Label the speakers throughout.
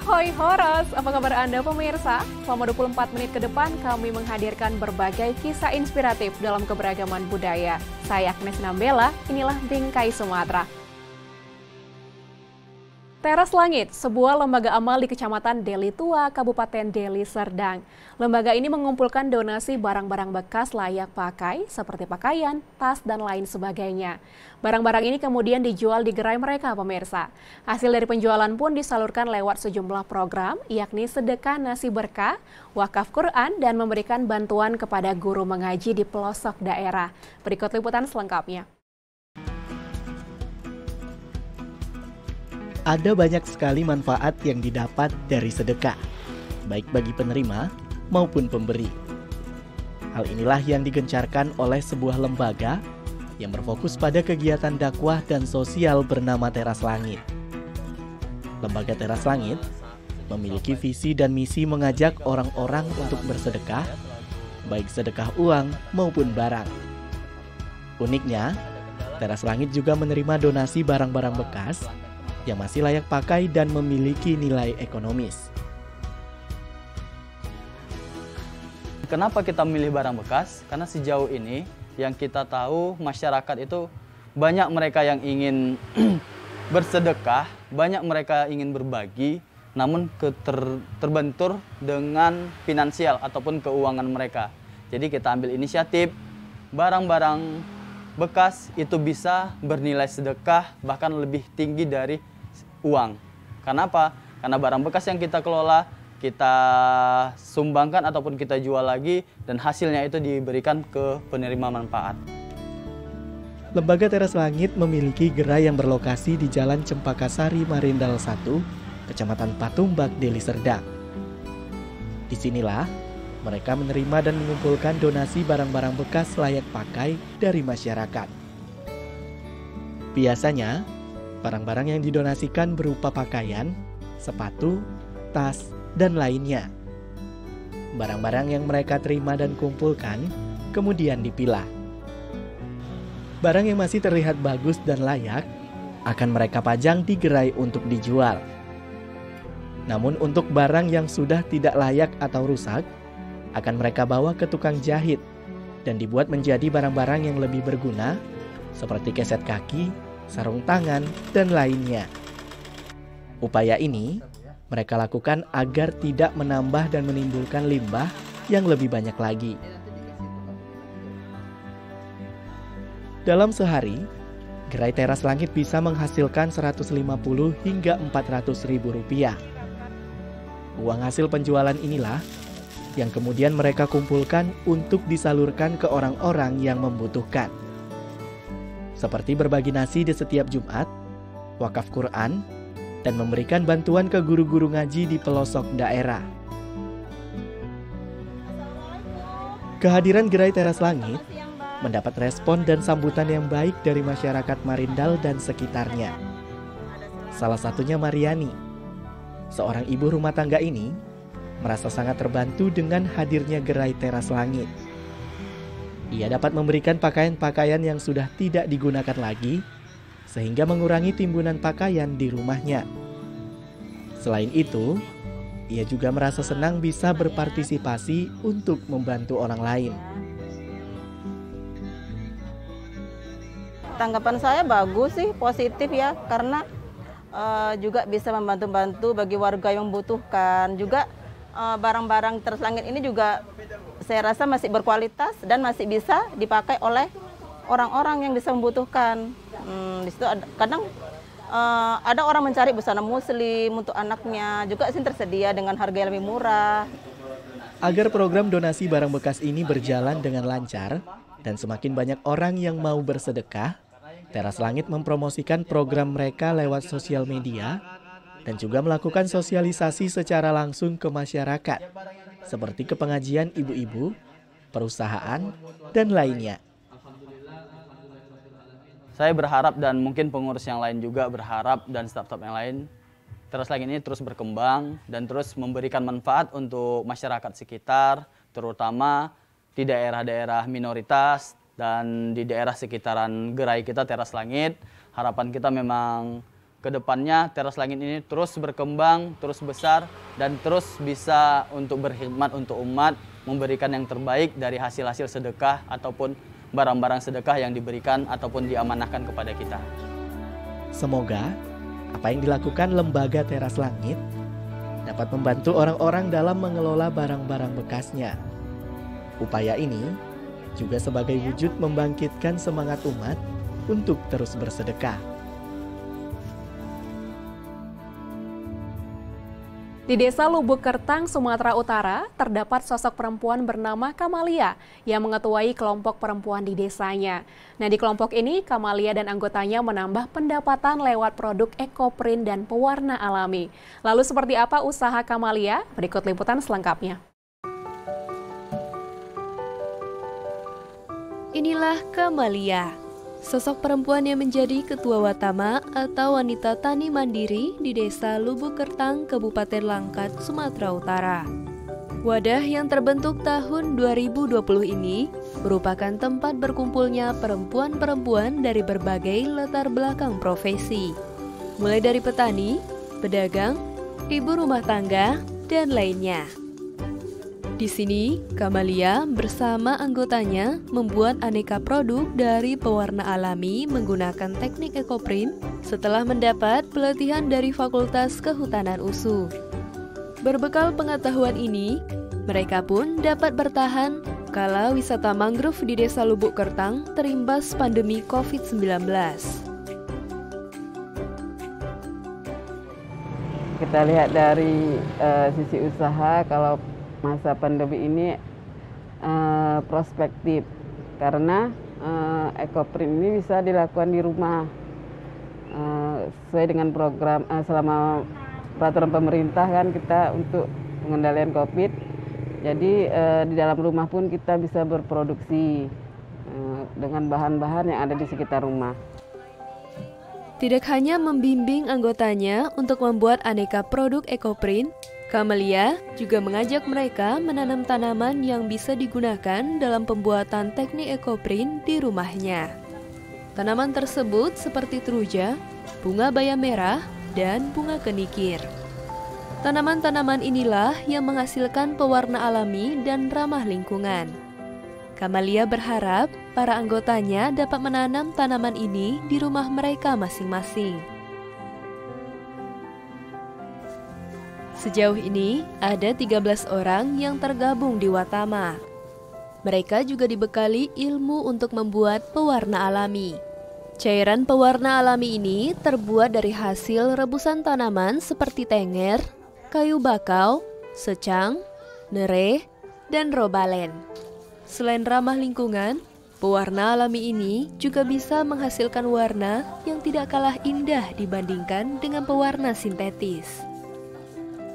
Speaker 1: Hoi Horos, apa kabar Anda pemirsa? Selama 24 menit ke depan kami menghadirkan berbagai kisah inspiratif dalam keberagaman budaya. Saya Agnes Nambela, inilah Bingkai Sumatera. Teras Langit, sebuah lembaga amal di Kecamatan Deli Tua, Kabupaten Deli Serdang. Lembaga ini mengumpulkan donasi barang-barang bekas layak pakai, seperti pakaian, tas, dan lain sebagainya. Barang-barang ini kemudian dijual di gerai mereka, pemirsa. Hasil dari penjualan pun disalurkan lewat sejumlah program, yakni sedekah nasi berkah, wakaf Quran, dan memberikan bantuan kepada guru mengaji di pelosok daerah. Berikut liputan selengkapnya.
Speaker 2: Ada banyak sekali manfaat yang didapat dari sedekah, baik bagi penerima maupun pemberi. Hal inilah yang digencarkan oleh sebuah lembaga yang berfokus pada kegiatan dakwah dan sosial bernama Teras Langit. Lembaga Teras Langit memiliki visi dan misi mengajak orang-orang untuk bersedekah, baik sedekah uang maupun barang. Uniknya, Teras Langit juga menerima donasi barang-barang bekas yang masih layak pakai dan memiliki nilai ekonomis.
Speaker 3: Kenapa kita memilih barang bekas? Karena sejauh ini yang kita tahu masyarakat itu banyak mereka yang ingin bersedekah, banyak mereka ingin berbagi, namun terbentur dengan finansial ataupun keuangan mereka. Jadi kita ambil inisiatif, barang-barang bekas itu bisa bernilai sedekah bahkan lebih tinggi dari uang. Kenapa? Karena barang bekas yang kita kelola, kita sumbangkan ataupun kita jual lagi dan hasilnya itu diberikan ke penerima manfaat.
Speaker 2: Lembaga Teras Langit memiliki gerai yang berlokasi di Jalan Cempaka Sari Marindal 1, Kecamatan Patumbak, Deli Serdang. Disinilah mereka menerima dan mengumpulkan donasi barang-barang bekas layak pakai dari masyarakat. Biasanya, barang-barang yang didonasikan berupa pakaian, sepatu, tas, dan lainnya. Barang-barang yang mereka terima dan kumpulkan kemudian dipilah. Barang yang masih terlihat bagus dan layak akan mereka pajang di gerai untuk dijual. Namun untuk barang yang sudah tidak layak atau rusak, akan mereka bawa ke tukang jahit dan dibuat menjadi barang-barang yang lebih berguna seperti keset kaki, sarung tangan, dan lainnya. Upaya ini mereka lakukan agar tidak menambah dan menimbulkan limbah yang lebih banyak lagi. Dalam sehari, gerai Teras Langit bisa menghasilkan 150 hingga 400 ribu rupiah. Uang hasil penjualan inilah yang kemudian mereka kumpulkan untuk disalurkan ke orang-orang yang membutuhkan. Seperti berbagi nasi di setiap Jumat, wakaf Quran, dan memberikan bantuan ke guru-guru ngaji di pelosok daerah. Kehadiran gerai Teras Langit mendapat respon dan sambutan yang baik dari masyarakat Marindal dan sekitarnya. Salah satunya Mariani, seorang ibu rumah tangga ini, merasa sangat terbantu dengan hadirnya gerai Teras Langit. Ia dapat memberikan pakaian-pakaian yang sudah tidak digunakan lagi, sehingga mengurangi timbunan pakaian di rumahnya. Selain itu, ia juga merasa senang bisa berpartisipasi untuk membantu orang lain.
Speaker 4: Tanggapan saya bagus sih, positif ya, karena juga bisa membantu-bantu bagi warga yang membutuhkan. Juga barang-barang Teras Langit ini juga saya rasa masih berkualitas dan masih bisa dipakai oleh orang-orang yang bisa membutuhkan. Di situ kadang ada orang mencari busana muslim untuk anaknya, juga sih tersedia dengan harga yang lebih murah.
Speaker 2: Agar program donasi barang bekas ini berjalan dengan lancar dan semakin banyak orang yang mau bersedekah, Teras Langit mempromosikan program mereka lewat sosial media dan juga melakukan sosialisasi secara langsung ke masyarakat, seperti ke pengajian ibu-ibu, perusahaan, dan lainnya.
Speaker 3: Saya berharap dan mungkin pengurus yang lain juga berharap dan staf-staf yang lain, Teras Langit ini terus berkembang dan terus memberikan manfaat untuk masyarakat sekitar, terutama di daerah-daerah minoritas dan di daerah sekitaran gerai kita Teras Langit. Harapan kita memang kedepannya teras langit ini terus berkembang, terus besar, dan terus bisa untuk berkhidmat untuk umat, memberikan yang terbaik dari hasil-hasil sedekah ataupun barang-barang sedekah yang diberikan ataupun diamanahkan kepada kita.
Speaker 2: Semoga apa yang dilakukan Lembaga Teras Langit dapat membantu orang-orang dalam mengelola barang-barang bekasnya. Upaya ini juga sebagai wujud membangkitkan semangat umat untuk terus bersedekah.
Speaker 1: Di Desa Lubuk Kertang, Sumatera Utara, terdapat sosok perempuan bernama Kamalia yang mengetuai kelompok perempuan di desanya. Nah, di kelompok ini, Kamalia dan anggotanya menambah pendapatan lewat produk ekoprint dan pewarna alami. Lalu seperti apa usaha Kamalia? Berikut liputan selengkapnya.
Speaker 5: Inilah Kamalia, sosok perempuan yang menjadi ketua Watama atau wanita tani mandiri di Desa Lubuk Kertang, Kabupaten Langkat, Sumatera Utara. Wadah yang terbentuk tahun 2020 ini merupakan tempat berkumpulnya perempuan-perempuan dari berbagai latar belakang profesi, mulai dari petani, pedagang, ibu rumah tangga, dan lainnya. Di sini, Kamalia bersama anggotanya membuat aneka produk dari pewarna alami menggunakan teknik ekoprint setelah mendapat pelatihan dari Fakultas Kehutanan USU. Berbekal pengetahuan ini, mereka pun dapat bertahan kala wisata mangrove di Desa Lubuk Kertang terimbas pandemi COVID-19.
Speaker 6: Kita lihat dari sisi usaha, kalau masa pandemi ini prospektif karena ekoprint ini bisa dilakukan di rumah sesuai dengan program selama peraturan pemerintah kan kita untuk pengendalian COVID. Jadi di dalam rumah pun kita bisa berproduksi dengan bahan-bahan yang ada di sekitar rumah.
Speaker 5: Tidak hanya membimbing anggotanya untuk membuat aneka produk ekoprint, Kamalia juga mengajak mereka menanam tanaman yang bisa digunakan dalam pembuatan teknik ekoprint di rumahnya. Tanaman tersebut seperti teruja, bunga bayam merah, dan bunga kenikir. Tanaman-tanaman inilah yang menghasilkan pewarna alami dan ramah lingkungan. Kamalia berharap para anggotanya dapat menanam tanaman ini di rumah mereka masing-masing. Sejauh ini, ada 13 orang yang tergabung di Watama. Mereka juga dibekali ilmu untuk membuat pewarna alami. Cairan pewarna alami ini terbuat dari hasil rebusan tanaman seperti tenger, kayu bakau, secang, nereh, dan robalen. Selain ramah lingkungan, pewarna alami ini juga bisa menghasilkan warna yang tidak kalah indah dibandingkan dengan pewarna sintetis.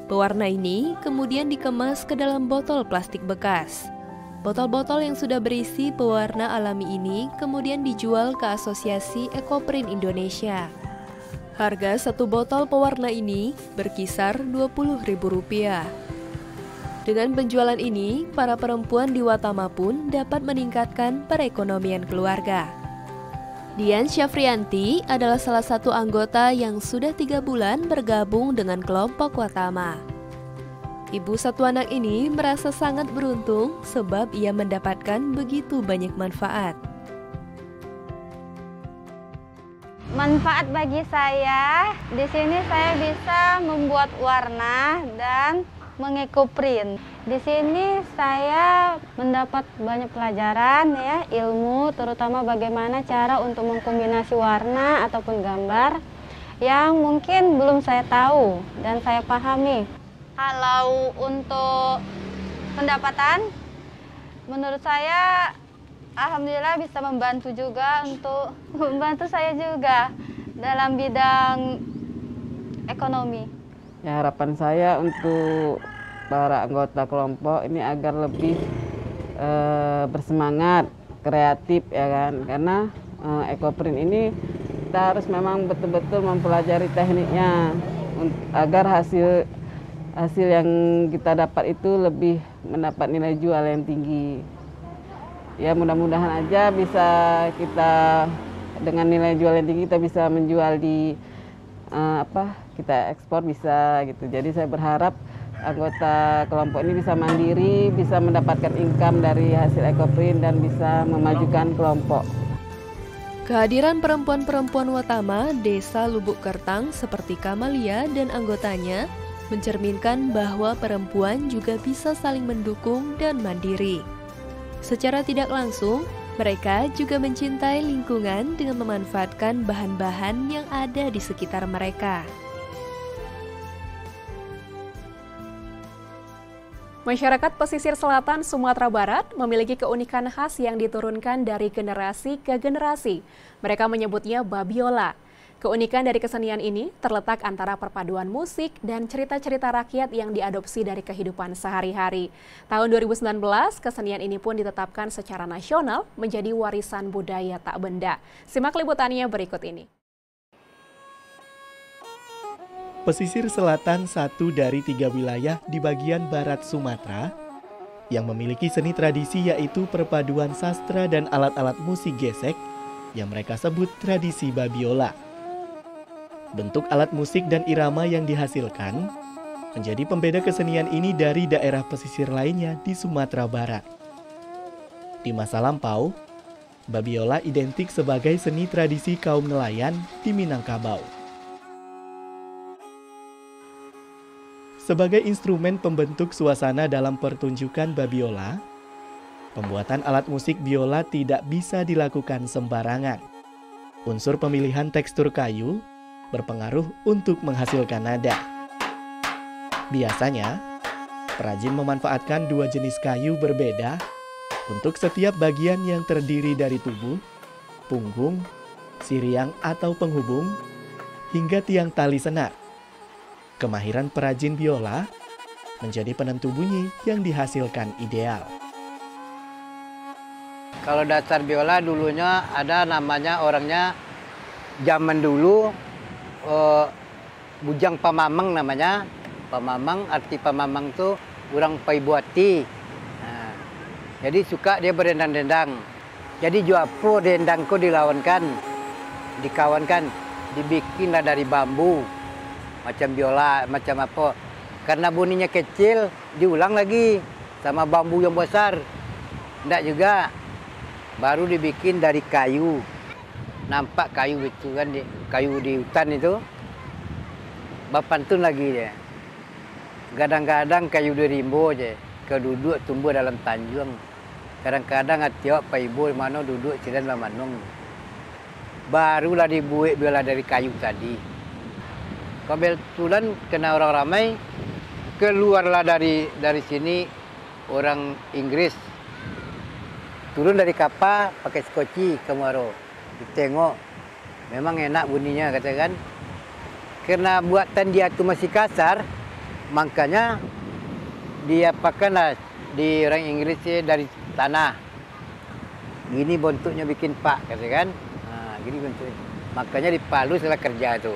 Speaker 5: Pewarna ini kemudian dikemas ke dalam botol plastik bekas. Botol-botol yang sudah berisi pewarna alami ini kemudian dijual ke Asosiasi Ekoprint Indonesia. Harga satu botol pewarna ini berkisar Rp20.000. Dengan penjualan ini, para perempuan di Watama pun dapat meningkatkan perekonomian keluarga. Dian Syafrianti adalah salah satu anggota yang sudah 3 bulan bergabung dengan kelompok Watama. Ibu satu anak ini merasa sangat beruntung sebab ia mendapatkan begitu banyak manfaat.
Speaker 7: Manfaat bagi saya, di sini saya bisa membuat warna dan mengekoprint. Di sini saya mendapat banyak pelajaran ya, ilmu terutama bagaimana cara untuk mengkombinasi warna ataupun gambar yang mungkin belum saya tahu dan saya pahami. Kalau untuk pendapatan, menurut saya alhamdulillah bisa membantu juga untuk membantu saya juga dalam bidang ekonomi.
Speaker 6: Ya, harapan saya untuk para anggota kelompok ini agar lebih bersemangat, kreatif ya kan, karena ekoprint ini kita harus memang betul-betul mempelajari tekniknya agar hasil yang kita dapat itu lebih mendapat nilai jual yang tinggi. Ya mudah-mudahan aja bisa kita dengan nilai jual yang tinggi kita bisa menjual di kita ekspor bisa gitu. Jadi saya berharap anggota kelompok ini bisa mandiri, bisa mendapatkan income dari hasil ekoprint dan bisa memajukan kelompok.
Speaker 5: Kehadiran perempuan-perempuan Watama Desa Lubuk Kertang seperti Kamalia dan anggotanya mencerminkan bahwa perempuan juga bisa saling mendukung dan mandiri. Secara tidak langsung, mereka juga mencintai lingkungan dengan memanfaatkan bahan-bahan yang ada di sekitar mereka.
Speaker 1: Masyarakat pesisir selatan Sumatera Barat memiliki keunikan khas yang diturunkan dari generasi ke generasi. Mereka menyebutnya babiola. Keunikan dari kesenian ini terletak antara perpaduan musik dan cerita-cerita rakyat yang diadopsi dari kehidupan sehari-hari. Tahun 2019, kesenian ini pun ditetapkan secara nasional menjadi warisan budaya tak benda. Simak liputannya berikut ini.
Speaker 2: Pesisir selatan satu dari 3 wilayah di bagian barat Sumatera yang memiliki seni tradisi yaitu perpaduan sastra dan alat-alat musik gesek yang mereka sebut tradisi babiola. Bentuk alat musik dan irama yang dihasilkan menjadi pembeda kesenian ini dari daerah pesisir lainnya di Sumatera Barat. Di masa lampau, babiola identik sebagai seni tradisi kaum nelayan di Minangkabau. Sebagai instrumen pembentuk suasana dalam pertunjukan babiola, pembuatan alat musik biola tidak bisa dilakukan sembarangan. Unsur pemilihan tekstur kayu berpengaruh untuk menghasilkan nada. Biasanya, perajin memanfaatkan 2 jenis kayu berbeda untuk setiap bagian yang terdiri dari tubuh, punggung, siriang atau penghubung, hingga tiang tali senar. Kemahiran perajin biola menjadi penentu bunyi yang dihasilkan ideal.
Speaker 8: Kalau dasar biola dulunya ada namanya orangnya zaman dulu Bujang Pamamang namanya. Pamamang, arti Pamamang itu orang paibuati. Nah, jadi suka dia berdendang-dendang. Jadi juapo dendangku dikawankan, dibikinlah dari bambu. Macam biola, macam apa. Karena bunyinya kecil, diulang lagi sama bambu yang besar. Enggak juga. Baru dibikin dari kayu. Nampak kayu itu kan, kayu di hutan itu. Bapantun lagi dia. Kadang-kadang kayu di rimbo aja. Keduduk tumbuh dalam tanjung. Kadang-kadang atiok paibo mana duduk cidan manung. Barulah dibuat biola dari kayu tadi. Kebetulan kena orang ramai, keluarlah dari sini orang Inggris. Turun dari kapal pakai skoci ke Muaro. Ditengok, memang enak bunyinya katakan. Karena buatan dia itu masih kasar, makanya dia pakailah di orang Inggris dari tanah. Gini bentuknya bikin pak katakan. Nah, gini bentuknya. Makanya di Palu setelah kerja itu.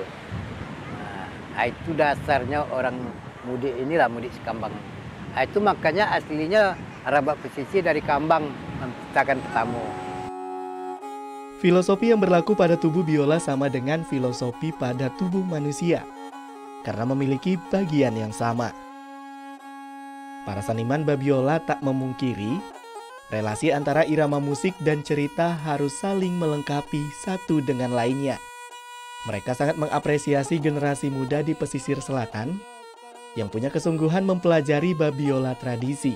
Speaker 8: Itu dasarnya orang mudik inilah, mudik Sekambang. Itu makanya aslinya Rabak Pesisir dari Kambang menciptakan tamu.
Speaker 2: Filosofi yang berlaku pada tubuh biola sama dengan filosofi pada tubuh manusia, karena memiliki bagian yang sama. Para seniman babiola tak memungkiri, relasi antara irama musik dan cerita harus saling melengkapi satu dengan lainnya. Mereka sangat mengapresiasi generasi muda di pesisir selatan yang punya kesungguhan mempelajari babiola tradisi.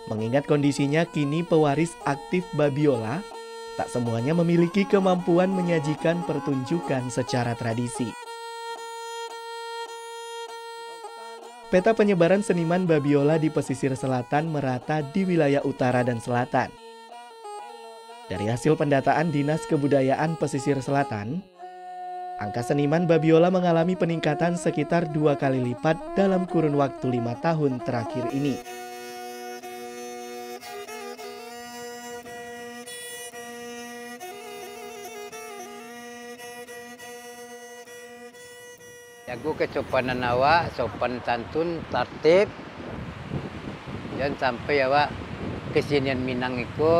Speaker 2: Mengingat kondisinya kini pewaris aktif babiola, tak semuanya memiliki kemampuan menyajikan pertunjukan secara tradisi. Peta penyebaran seniman babiola di pesisir selatan merata di wilayah utara dan selatan. Dari hasil pendataan Dinas Kebudayaan Pesisir Selatan, angka seniman babiola mengalami peningkatan sekitar 2 kali lipat dalam kurun waktu 5 tahun terakhir ini.
Speaker 8: Jago kesopanan awak, sopan santun, tertib. Dan sampai awak kesenian Minang itu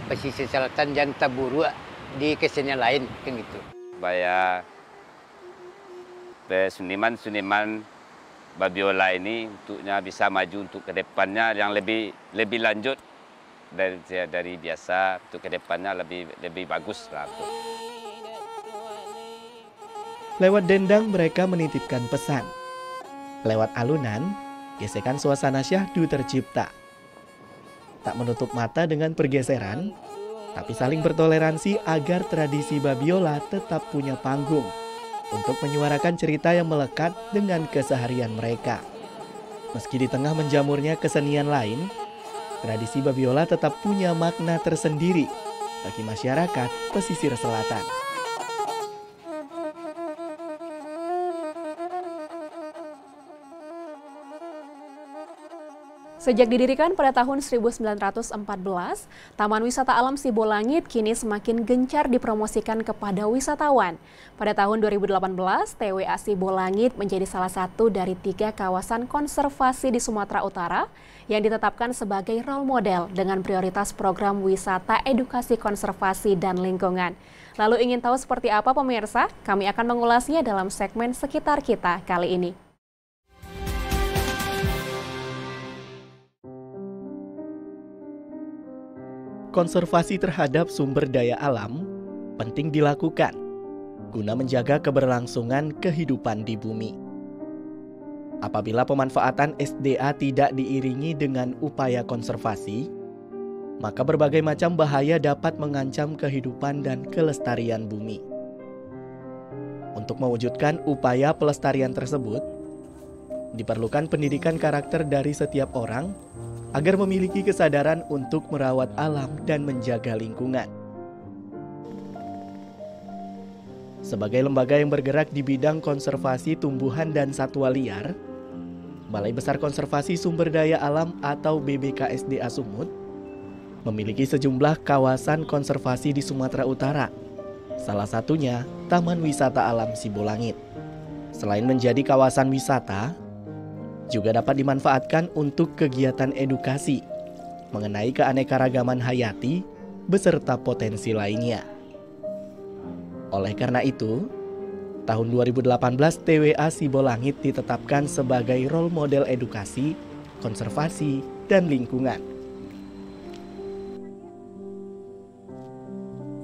Speaker 8: pesisir selatan jangan taburu di kesenian lain kan gitu.
Speaker 9: Supaya seniman-seniman babiola ini untuknya bisa maju untuk kedepannya yang lebih lanjut dari biasa, untuk kedepannya lebih bagus lah.
Speaker 2: Lewat dendang mereka menitipkan pesan. Lewat alunan, gesekan suasana syahdu tercipta. Tak menutup mata dengan pergeseran, tapi saling bertoleransi agar tradisi babiola tetap punya panggung untuk menyuarakan cerita yang melekat dengan keseharian mereka. Meski di tengah menjamurnya kesenian lain, tradisi babiola tetap punya makna tersendiri bagi masyarakat pesisir selatan.
Speaker 1: Sejak didirikan pada tahun 1914, Taman Wisata Alam Sibolangit kini semakin gencar dipromosikan kepada wisatawan. Pada tahun 2018, TWA Sibolangit menjadi salah satu dari 3 kawasan konservasi di Sumatera Utara yang ditetapkan sebagai role model dengan prioritas program wisata edukasi konservasi dan lingkungan. Lalu ingin tahu seperti apa pemirsa? Kami akan mengulasnya dalam segmen Sekitar Kita kali ini.
Speaker 2: Konservasi terhadap sumber daya alam penting dilakukan guna menjaga keberlangsungan kehidupan di bumi. Apabila pemanfaatan SDA tidak diiringi dengan upaya konservasi, maka berbagai macam bahaya dapat mengancam kehidupan dan kelestarian bumi. Untuk mewujudkan upaya pelestarian tersebut, diperlukan pendidikan karakter dari setiap orang agar memiliki kesadaran untuk merawat alam dan menjaga lingkungan. Sebagai lembaga yang bergerak di bidang konservasi tumbuhan dan satwa liar, Balai Besar Konservasi Sumber Daya Alam atau BBKSDA Sumut memiliki sejumlah kawasan konservasi di Sumatera Utara. Salah satunya Taman Wisata Alam Sibolangit. Selain menjadi kawasan wisata, juga dapat dimanfaatkan untuk kegiatan edukasi mengenai keanekaragaman hayati beserta potensi lainnya. Oleh karena itu, tahun 2018 TWA Sibolangit ditetapkan sebagai role model edukasi, konservasi, dan lingkungan.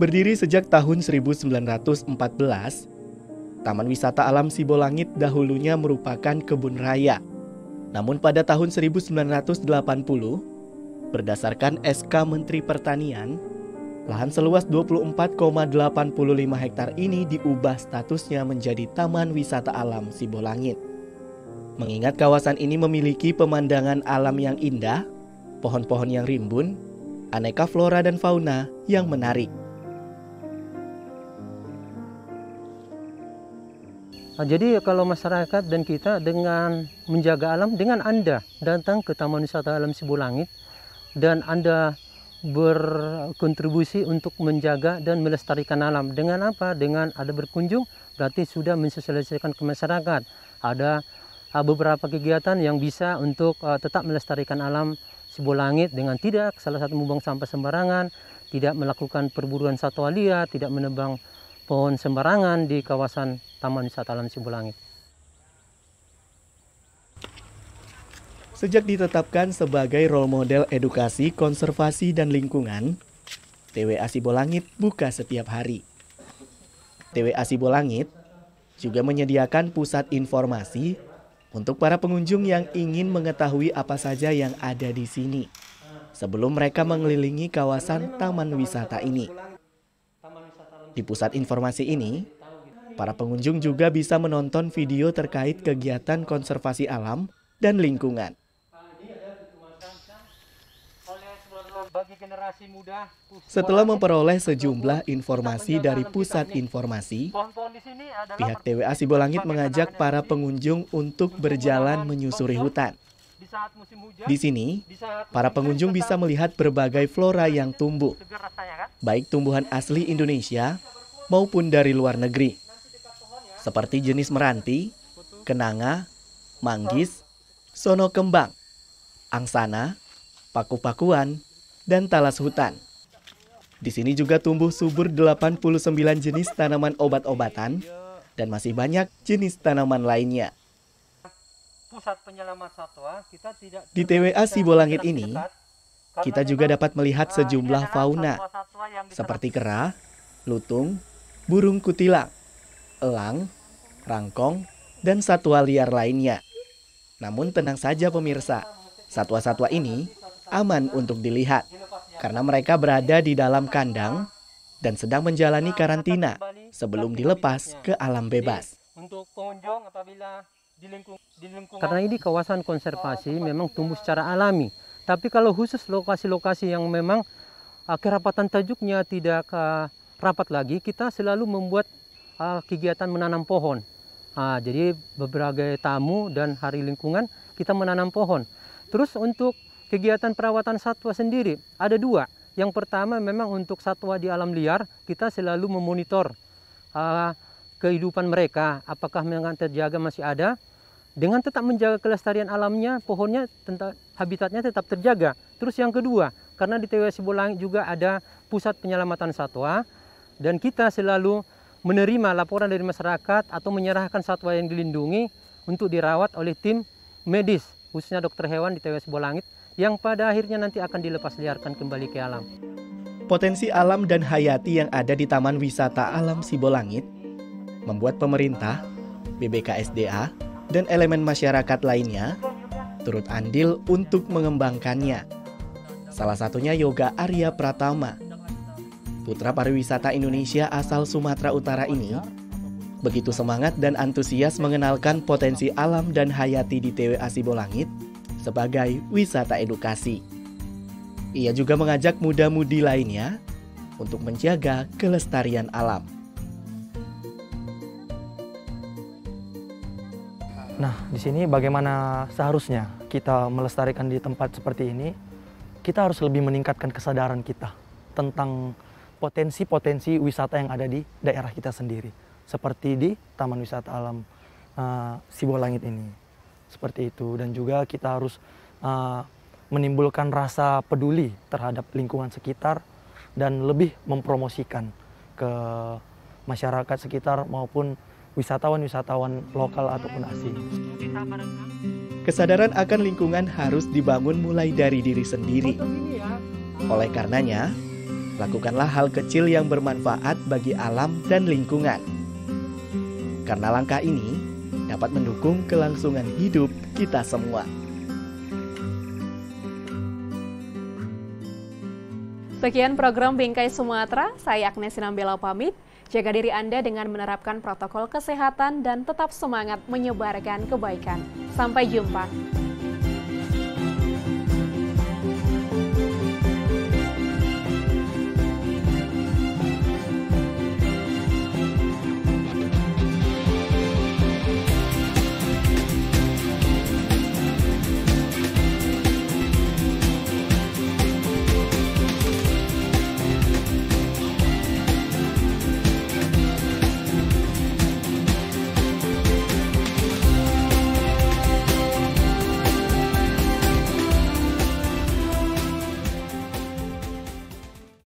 Speaker 2: Berdiri sejak tahun 1914, Taman Wisata Alam Sibolangit dahulunya merupakan kebun raya. Namun pada tahun 1980, berdasarkan SK Menteri Pertanian, lahan seluas 24,85 hektar ini diubah statusnya menjadi Taman Wisata Alam Sibolangit. Mengingat kawasan ini memiliki pemandangan alam yang indah, pohon-pohon yang rimbun, aneka flora dan fauna yang menarik.
Speaker 10: Jadi kalau masyarakat dan kita dengan menjaga alam, dengan Anda datang ke Taman Wisata Alam Sibolangit dan Anda berkontribusi untuk menjaga dan melestarikan alam. Dengan apa? Dengan ada berkunjung, berarti sudah mensosialisasikan ke masyarakat. Ada beberapa kegiatan yang bisa untuk tetap melestarikan alam Sibolangit dengan tidak salah satu membuang sampah sembarangan, tidak melakukan perburuan satwa liar, tidak menebang pohon sembarangan di kawasan Taman Wisata Alam Sibolangit.
Speaker 2: Sejak ditetapkan sebagai role model edukasi, konservasi, dan lingkungan, TWA Sibolangit buka setiap hari. TWA Sibolangit juga menyediakan pusat informasi untuk para pengunjung yang ingin mengetahui apa saja yang ada di sini sebelum mereka mengelilingi kawasan taman wisata ini. Di pusat informasi ini, para pengunjung juga bisa menonton video terkait kegiatan konservasi alam dan lingkungan. Setelah memperoleh sejumlah informasi dari pusat informasi, pihak TWA Sibolangit mengajak para pengunjung untuk berjalan menyusuri hutan. Di sini, para pengunjung bisa melihat berbagai flora yang tumbuh, baik tumbuhan asli Indonesia maupun dari luar negeri, seperti jenis meranti, kenanga, manggis, sono kembang, angsana, paku-pakuan, dan talas hutan. Di sini juga tumbuh subur 89 jenis tanaman obat-obatan dan masih banyak jenis tanaman lainnya.
Speaker 10: Pusat penyelamat satwa,
Speaker 2: di TWA Sibolangit ini, kita juga dapat melihat sejumlah fauna seperti kera, lutung, burung kutilang, elang, rangkong, dan satwa liar lainnya. Namun tenang saja pemirsa, satwa-satwa ini aman untuk dilihat karena mereka berada di dalam kandang dan sedang menjalani karantina sebelum dilepas ke alam bebas.
Speaker 10: Untuk pengunjung apabila di lingkungan. Karena ini kawasan konservasi memang tumbuh secara alami. Tapi kalau khusus lokasi-lokasi yang memang kerapatan tajuknya tidak rapat lagi, kita selalu membuat kegiatan menanam pohon. Jadi berbagai tamu dan hari lingkungan kita menanam pohon. Terus untuk kegiatan perawatan satwa sendiri ada dua. Yang pertama memang untuk satwa di alam liar kita selalu memonitor kehidupan mereka, apakah memang terjaga masih ada. Dengan tetap menjaga kelestarian alamnya, pohonnya, habitatnya tetap terjaga. Terus yang kedua, karena di TWA Sibolangit juga ada pusat penyelamatan satwa, dan kita selalu menerima laporan dari masyarakat atau menyerahkan satwa yang dilindungi untuk dirawat oleh tim medis, khususnya dokter hewan di TWA Sibolangit, yang pada akhirnya nanti akan dilepas liarkan kembali ke alam.
Speaker 2: Potensi alam dan hayati yang ada di Taman Wisata Alam Sibolangit membuat pemerintah, BBKSDA, dan elemen masyarakat lainnya turut andil untuk mengembangkannya. Salah satunya Yoga Arya Pratama, putra pariwisata Indonesia asal Sumatera Utara ini, begitu semangat dan antusias mengenalkan potensi alam dan hayati di TWA Sibolangit sebagai wisata edukasi. Ia juga mengajak muda-mudi lainnya untuk menjaga kelestarian alam.
Speaker 11: Nah, di sini bagaimana seharusnya kita melestarikan di tempat seperti ini, kita harus lebih meningkatkan kesadaran kita tentang potensi-potensi wisata yang ada di daerah kita sendiri. Seperti di Taman Wisata Alam Sibolangit ini. Seperti itu, dan juga kita harus menimbulkan rasa peduli terhadap lingkungan sekitar dan lebih mempromosikan ke masyarakat sekitar maupun wisatawan-wisatawan lokal ataupun asing.
Speaker 2: Kesadaran akan lingkungan harus dibangun mulai dari diri sendiri. Oleh karenanya, lakukanlah hal kecil yang bermanfaat bagi alam dan lingkungan. Karena langkah ini dapat mendukung kelangsungan hidup kita semua.
Speaker 1: Sekian program Bingkai Sumatera, saya Agnes Sinambela pamit. Jaga diri Anda dengan menerapkan protokol kesehatan dan tetap semangat menyebarkan kebaikan. Sampai jumpa.